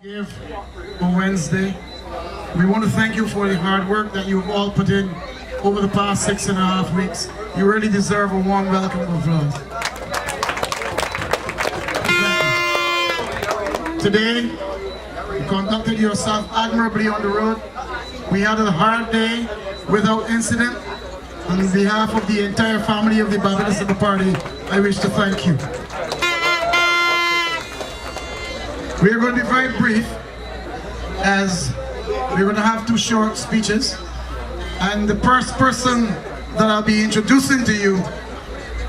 Give on Wednesday. We want to thank you for the hard work that you've all put in over the past 6.5 weeks. You really deserve a warm welcome of applause. Today, you conducted yourself admirably on the road. We had a hard day without incident. On behalf of the entire family of the Babylons of the party, I wish to thank you. We are going to be very brief, as we're going to have 2 short speeches. And the first person that I'll be introducing to you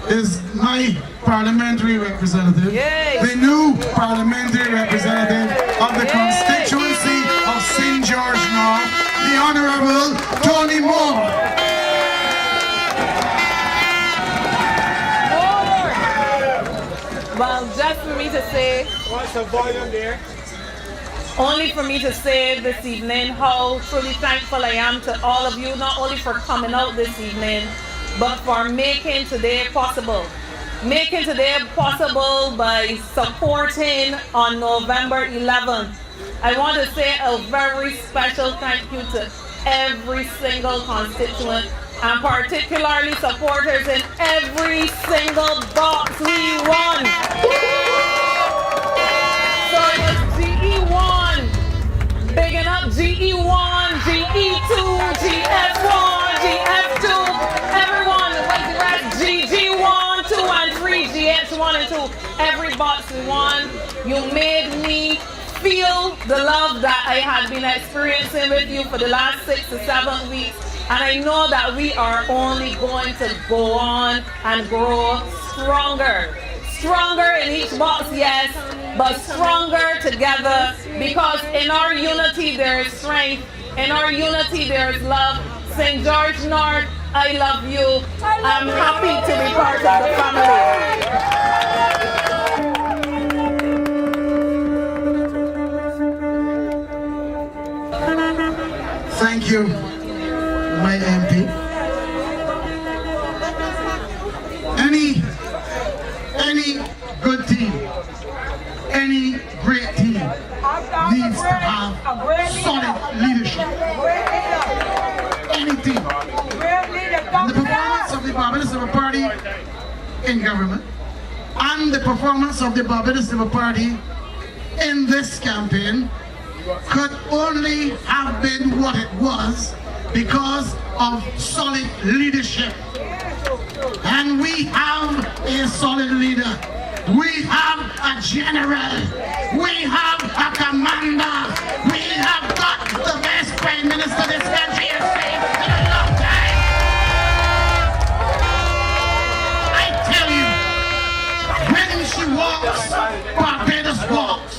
is my parliamentary representative, the new parliamentary representative of the constituency of St. George North, the Honorable Toni Moore. Well, just for me to say, What's the volume there? only for me to say this evening how truly thankful I am to all of you, not only for coming out this evening, but for making today possible. Making today possible by supporting on November 11th. I want to say a very special thank you to every single constituent, and particularly supporters in every single box we won. So it's GE1, bigging up GE1, GE2, GF1, GF2, everyone, what's the rest? GG1, 2 and 3, GH1 and 2, every box we won. You made me feel the love that I had been experiencing with you for the last 6 to 7 weeks. And I know that we are only going to go on and grow stronger. Stronger in each box, yes, but stronger together, because in our unity there is strength. In our unity there is love. St. George North, I love you. I'm happy to be part of the family. Thank you, my MP. Any good team, any great team needs to have solid leadership. Any team. The performance of the Babylons of a party in government and the performance of the Babylons of a party in this campaign could only have been what it was because of solid leadership. And we have a solid leader. We have a general. We have a commander. We have got the best prime minister this country has seen in a long time. I tell you, when she walks, Barbados walks.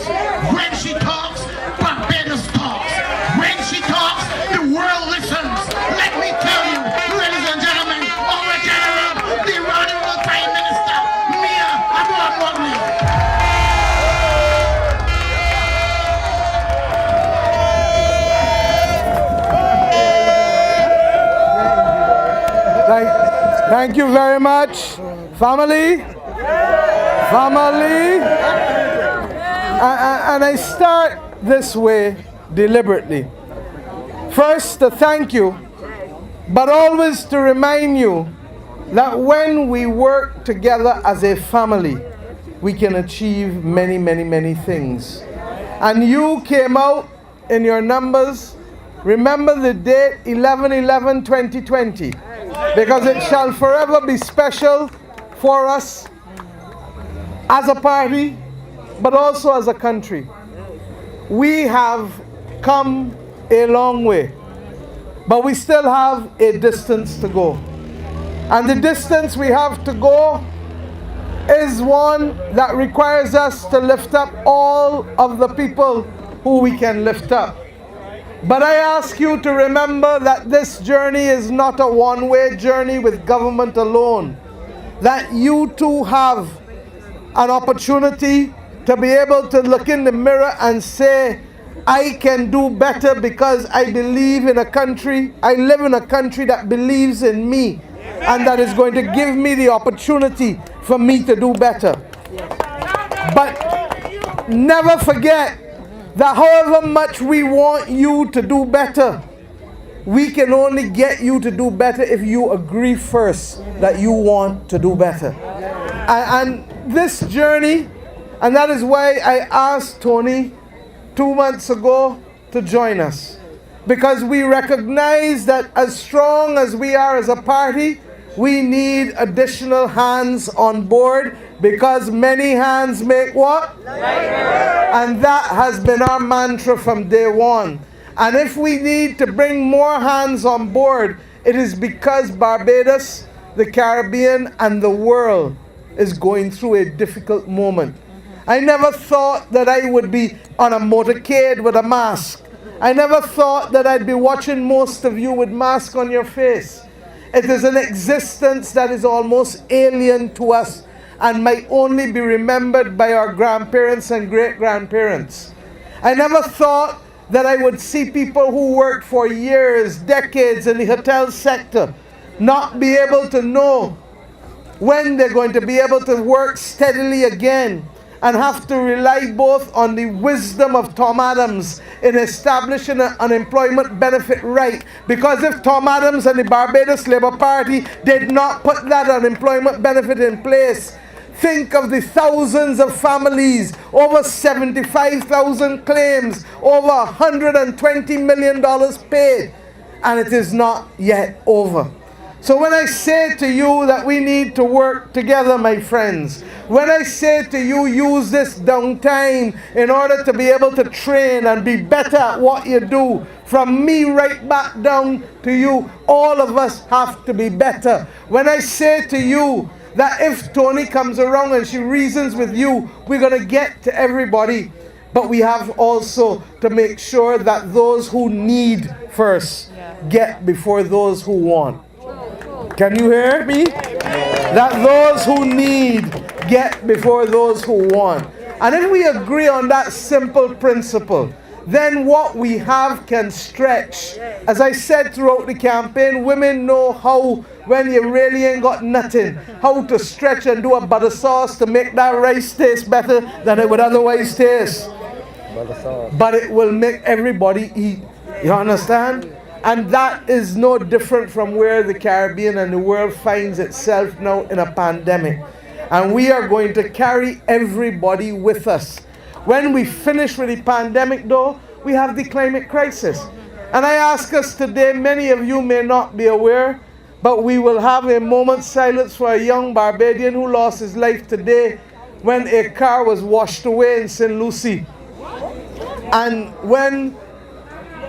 When she talks, Barbados talks. When she talks, the world listens. Let me tell you, ladies and gentlemen, our general, the honorable prime minister, Mia Abu-Amadli. Thank you very much, family. Family. And I start this way deliberately. First, to thank you, but always to remind you that when we work together as a family, we can achieve many, many, many things. And you came out in your numbers. Remember the date 11/11/2020, because it shall forever be special for us as a party, but also as a country. We have come a long way, but we still have a distance to go. And the distance we have to go is one that requires us to lift up all of the people who we can lift up. But I ask you to remember that this journey is not a one-way journey with government alone. That you too have an opportunity to be able to look in the mirror and say, I can do better because I believe in a country, I live in a country that believes in me and that is going to give me the opportunity for me to do better. But never forget that however much we want you to do better, we can only get you to do better if you agree first that you want to do better. And this journey, and that is why I asked Toni 2 months ago to join us. Because we recognize that as strong as we are as a party, we need additional hands on board, because many hands make what? And that has been our mantra from day one. And if we need to bring more hands on board, it is because Barbados, the Caribbean, and the world is going through a difficult moment. I never thought that I would be on a motorcade with a mask. I never thought that I'd be watching most of you with masks on your face. It is an existence that is almost alien to us and might only be remembered by our grandparents and great-grandparents. I never thought that I would see people who worked for years, decades in the hotel sector not be able to know when they're going to be able to work steadily again, and have to rely both on the wisdom of Tom Adams in establishing an unemployment benefit right. Because if Tom Adams and the Barbados Labour Party did not put that unemployment benefit in place, think of the thousands of families, over 75,000 claims, over $120 million paid, and it is not yet over. So when I say to you that we need to work together, my friends, when I say to you use this downtime in order to be able to train and be better at what you do, from me right back down to you, all of us have to be better. When I say to you that if Toni comes around and she reasons with you, we're going to get to everybody. But we have also to make sure that those who need first get before those who want. Can you hear me? That those who need get before those who want. And if we agree on that simple principle, then what we have can stretch. As I said throughout the campaign, women know how, when you really ain't got nothing, how to stretch and do a butter sauce to make that rice taste better than it would otherwise taste. But it will make everybody eat. You understand? And that is no different from where the Caribbean and the world finds itself now in a pandemic. And we are going to carry everybody with us. When we finish with the pandemic, though, we have the climate crisis. And I ask us today, many of you may not be aware, but we will have a moment's silence for a young Barbadian who lost his life today when a car was washed away in St. Lucie. And when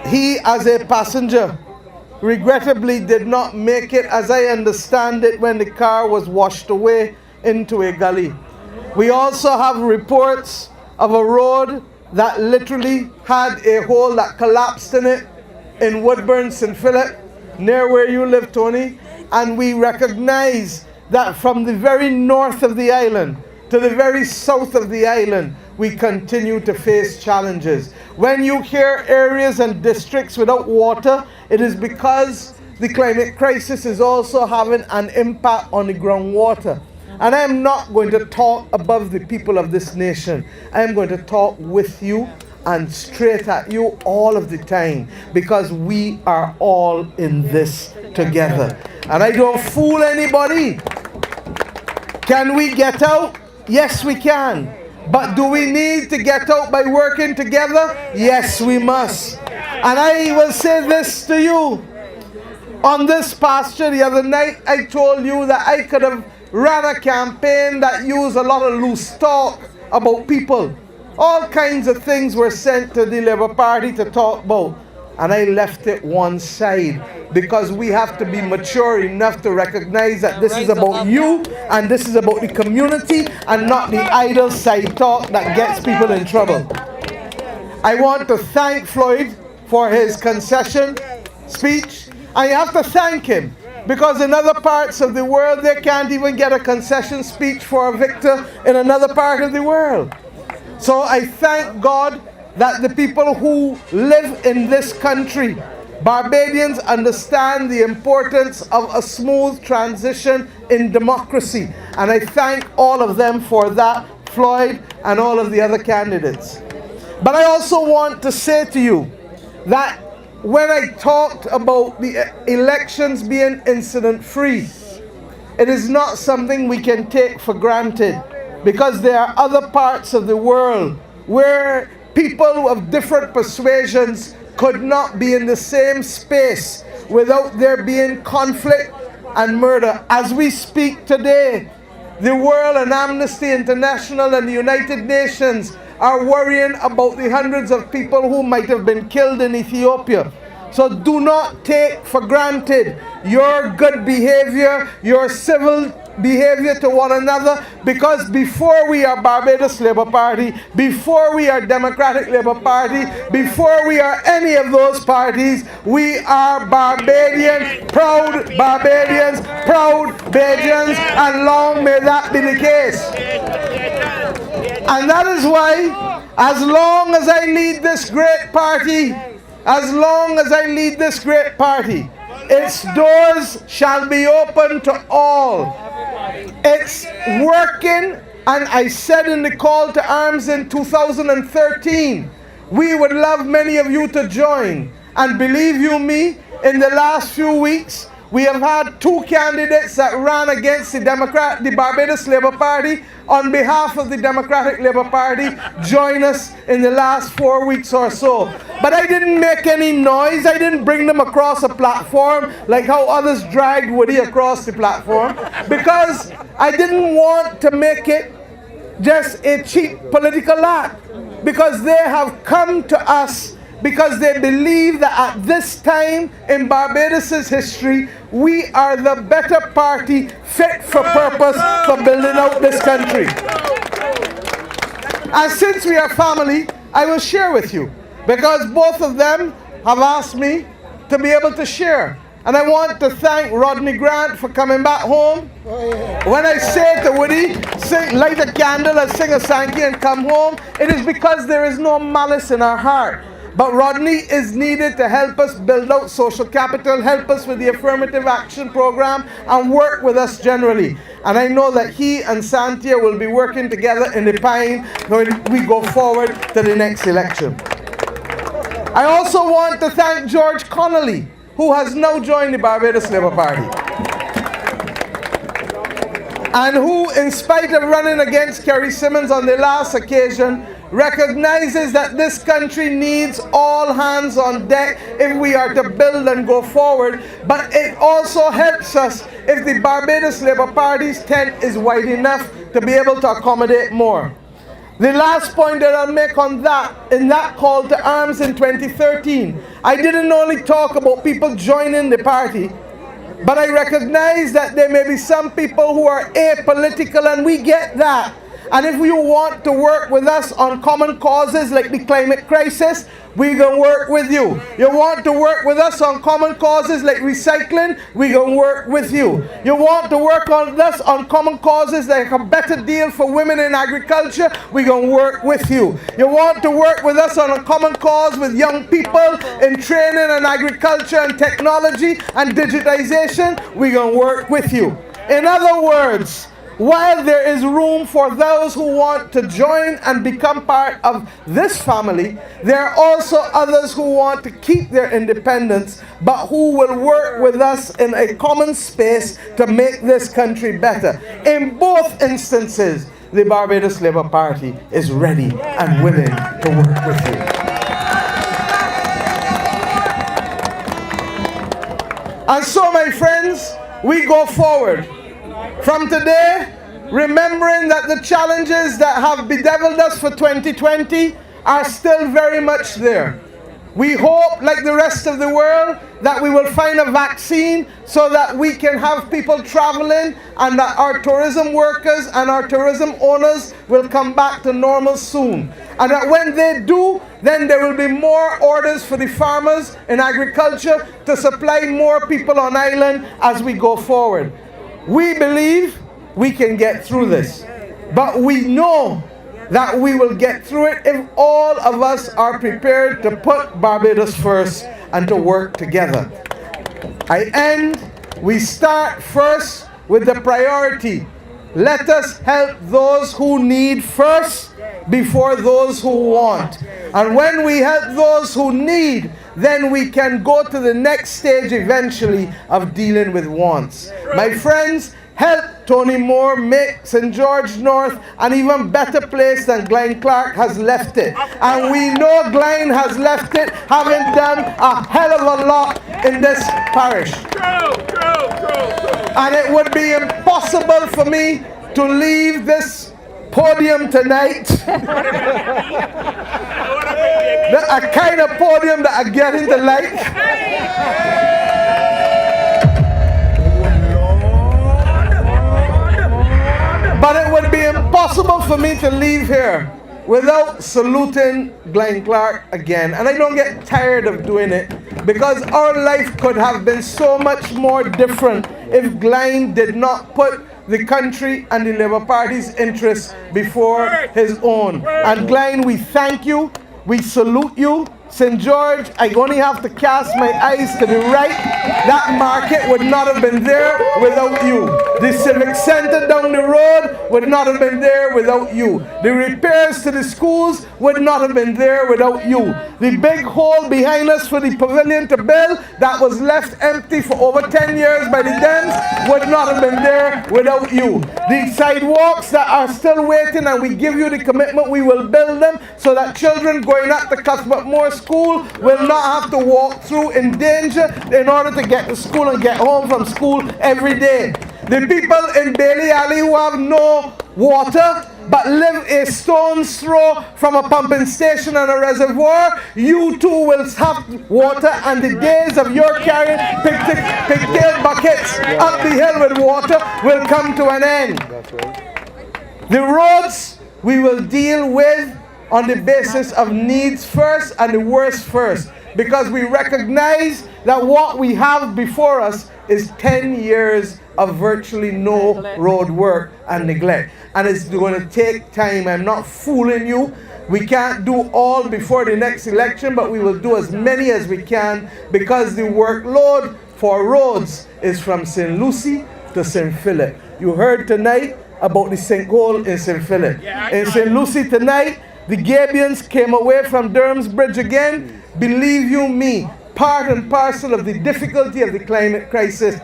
he, as a passenger, regrettably did not make it, as I understand it, when the car was washed away into a gully. We also have reports of a road that literally had a hole that collapsed in it in Woodburn, St. Philip, near where you live, Toni. And we recognize that from the very north of the island to the very south of the island, we continue to face challenges. When you hear areas and districts without water, it is because the climate crisis is also having an impact on the groundwater. And I am not going to talk above the people of this nation. I am going to talk with you and straight at you all of the time, because we are all in this together. And I don't fool anybody. Can we get out? Yes, we can. But do we need to get out by working together? Yes, we must. And I will say this to you. On this pasture the other night, I told you that I could have ran a campaign that used a lot of loose talk about people. All kinds of things were sent to the Labour Party to talk about. And I left it one side, because we have to be mature enough to recognize that this is about you and this is about the community, and not the idle side talk that gets people in trouble. I want to thank Floyd for his concession speech. I have to thank him, because in other parts of the world they can't even get a concession speech for a victor in another part of the world. So I thank God that the people who live in this country, Barbadians, understand the importance of a smooth transition in democracy. And I thank all of them for that, Floyd and all of the other candidates. But I also want to say to you that when I talked about the elections being incident-free, it is not something we can take for granted, because there are other parts of the world where people of different persuasions could not be in the same space without there being conflict and murder. As we speak today, the world and Amnesty International and the United Nations are worrying about the hundreds of people who might have been killed in Ethiopia. So do not take for granted your good behavior, your civil behavior to one another, because before we are Barbados Labour Party, before we are Democratic Labour Party, before we are any of those parties, we are Barbadians, proud Bajans, and long may that be the case. And that is why, as long as I lead this great party, its doors shall be open to all. It's working, and I said in the call to arms in 2013, we would love many of you to join. And believe you me, in the last few weeks, we have had 2 candidates that ran against the Barbados Labour Party on behalf of the Democratic Labour Party join us in the last 4 weeks or so. But I didn't make any noise. I didn't bring them across a platform like how others dragged Woody across the platform, because I didn't want to make it just a cheap political act, because they have come to us because they believe that at this time in Barbados' history, we are the better party fit for purpose for building out this country. And since we are family, I will share with you, because both of them have asked me to be able to share. And I want to thank Rodney Grant for coming back home. When I say to Woody, light a candle and sing a Sankey and come home, it is because there is no malice in our heart. But Rodney is needed to help us build out social capital, help us with the affirmative action program, and work with us generally. And I know that he and Santia will be working together in the Pine when we go forward to the next election. I also want to thank George Connolly, who has now joined the Barbados Labour Party, and who, in spite of running against Kerry Simmons on the last occasion, recognizes that this country needs all hands on deck if we are to build and go forward. But it also helps us if the Barbados Labour Party's tent is wide enough to be able to accommodate more. The last point that I'll make on that, in that call to arms in 2013, I didn't only talk about people joining the party, but I recognize that there may be some people who are apolitical, and we get that. And if you want to work with us on common causes like the climate crisis, we're going to work with you. You want to work with us on common causes like recycling, we're going to work with you. You want to work on us on common causes like a better deal for women in agriculture, we're going to work with you. You want to work with us on a common cause with young people in training and agriculture and technology and digitization, we're going to work with you. In other words, while there is room for those who want to join and become part of this family, there are also others who want to keep their independence, but who will work with us in a common space to make this country better. In both instances, the Barbados Labour Party is ready and willing to work with you. And so, my friends, we go forward. From today, remembering that the challenges that have bedeviled us for 2020 are still very much there. We hope, like the rest of the world, that we will find a vaccine so that we can have people traveling, and that our tourism workers and our tourism owners will come back to normal soon. And that when they do, then there will be more orders for the farmers in agriculture to supply more people on island as we go forward. We believe we can get through this, but we know that we will get through it if all of us are prepared to put Barbados first and to work together. We start first with the priority let us help those who need first before those who want. And when we help those who need, then we can go to the next stage eventually of dealing with wants. My friends, help Toni Moore make St. George North an even better place than Glen Clark has left it. And we know Glen has left it having done a hell of a lot in this parish. And it would be impossible for me to leave this podium tonight, a kind of podium that I get into like. But it would be impossible for me to leave here without saluting Glen Clark again. And I don't get tired of doing it, because our life could have been so much more different if Glen did not put the country and the Labour Party's interests before his own. And Glen, we thank you, we salute you. St. George, I only have to cast my eyes to the right. That market would not have been there without you. The civic center down the road would not have been there without you. The repairs to the schools would not have been there without you. The big hole behind us for the pavilion to build that was left empty for over 10 years by the Dems would not have been there without you. The sidewalks that are still waiting, and we give you the commitment, we will build them so that children going up to Cuthbert Moore School will not have to walk through in danger in order to get to school and get home from school every day. The people in Bailey Alley who have no water but live a stone's throw from a pumping station and a reservoir, you too will have water, and the days of your carrying pigtail buckets up the hill with water will come to an end. The roads we will deal with on the basis of needs first and the worst first, because we recognize that what we have before us is 10 years of virtually no road work and neglect. And it's going to take time. I'm not fooling you. We can't do all before the next election, but we will do as many as we can, because the workload for roads is from St. Lucie to St. Philip. You heard tonight about the sinkhole in St. Philip. In St. Lucie tonight, the Gabions came away from Durham's Bridge again. Believe you me, part and parcel of the difficulty of the climate crisis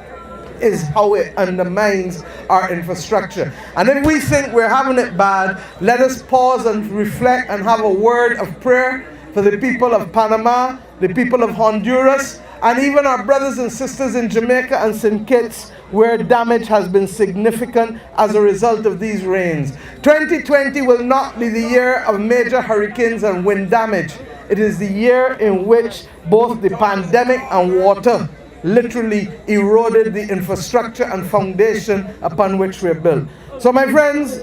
is how it undermines our infrastructure. And if we think we're having it bad, let us pause and reflect and have a word of prayer for the people of Panama, the people of Honduras, and even our brothers and sisters in Jamaica and St. Kitts, where damage has been significant as a result of these rains. 2020 will not be the year of major hurricanes and wind damage. It is the year in which both the pandemic and water literally eroded the infrastructure and foundation upon which we're built. So my friends,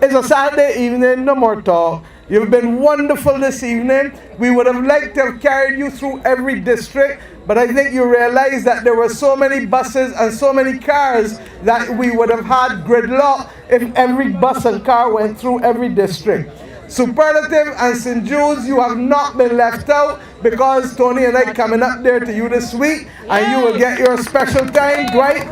it's a Saturday evening, no more talk. You've been wonderful this evening. We would have liked to have carried you through every district, but I think you realize that there were so many buses and so many cars that we would have had gridlock if every bus and car went through every district. Superlative and St. Jude's, you have not been left out, because Tony and I coming up there to you this week, and you will get your special time. Dwight,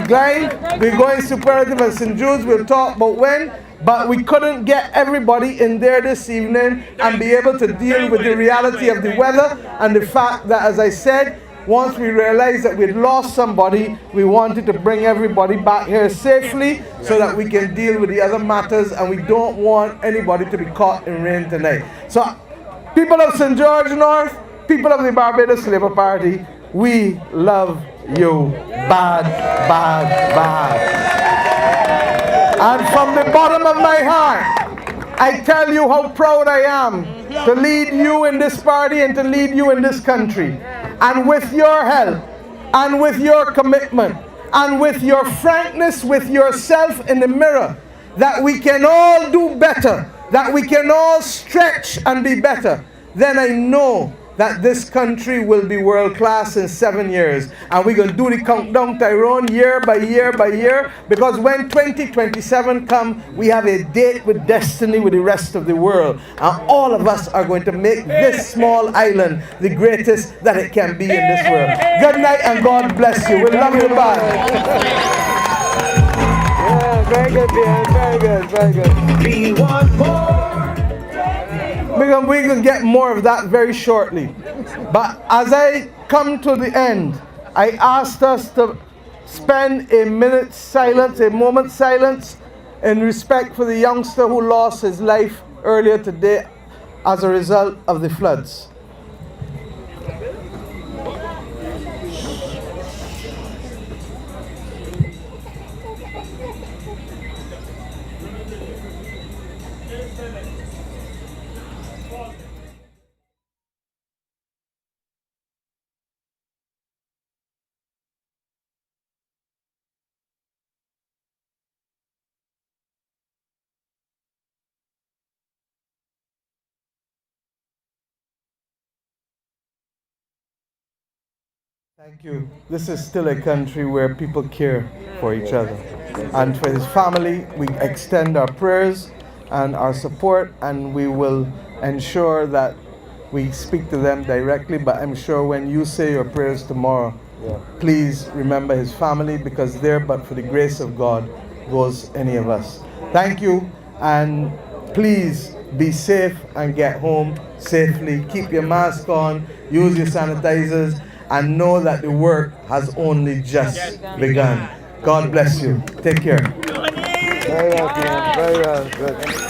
Glen, we're going Superlative and St. Jude's. We'll talk about when. But we couldn't get everybody in there this evening and be able to deal with the reality of the weather and the fact that, as I said, once we realized that we'd lost somebody, we wanted to bring everybody back here safely so that we can deal with the other matters, and we don't want anybody to be caught in rain tonight. So, people of St. George North, people of the Barbados Labour Party, we love you. Bad, bad, bad. And from the bottom of my heart, I tell you how proud I am to lead you in this party and to lead you in this country. And with your help, and with your commitment, and with your frankness with yourself in the mirror, that we can all do better, that we can all stretch and be better, then I know that this country will be world class in 7 years. And we're going to do the countdown, Tyrone, year by year by year, because when 2027 comes, we have a date with destiny with the rest of the world. And all of us are going to make this small island the greatest that it can be in this world. Good night and God bless you. We love you, bye. Very good, dear. Very good, very good. We want more. We're going to get more of that very shortly. But as I come to the end, I asked us to spend a minute's silence, a moment's silence, in respect for the youngster who lost his life earlier today as a result of the floods. Thank you. This is still a country where people care for each other. And for his family, we extend our prayers and our support, and we will ensure that we speak to them directly. But I'm sure when you say your prayers tomorrow, please remember his family, because there, but for the grace of God, goes any of us. Thank you, and please be safe and get home safely. Keep your mask on, use your sanitizers, and know that the work has only just begun. God bless you. Take care. Very well, very well. Good.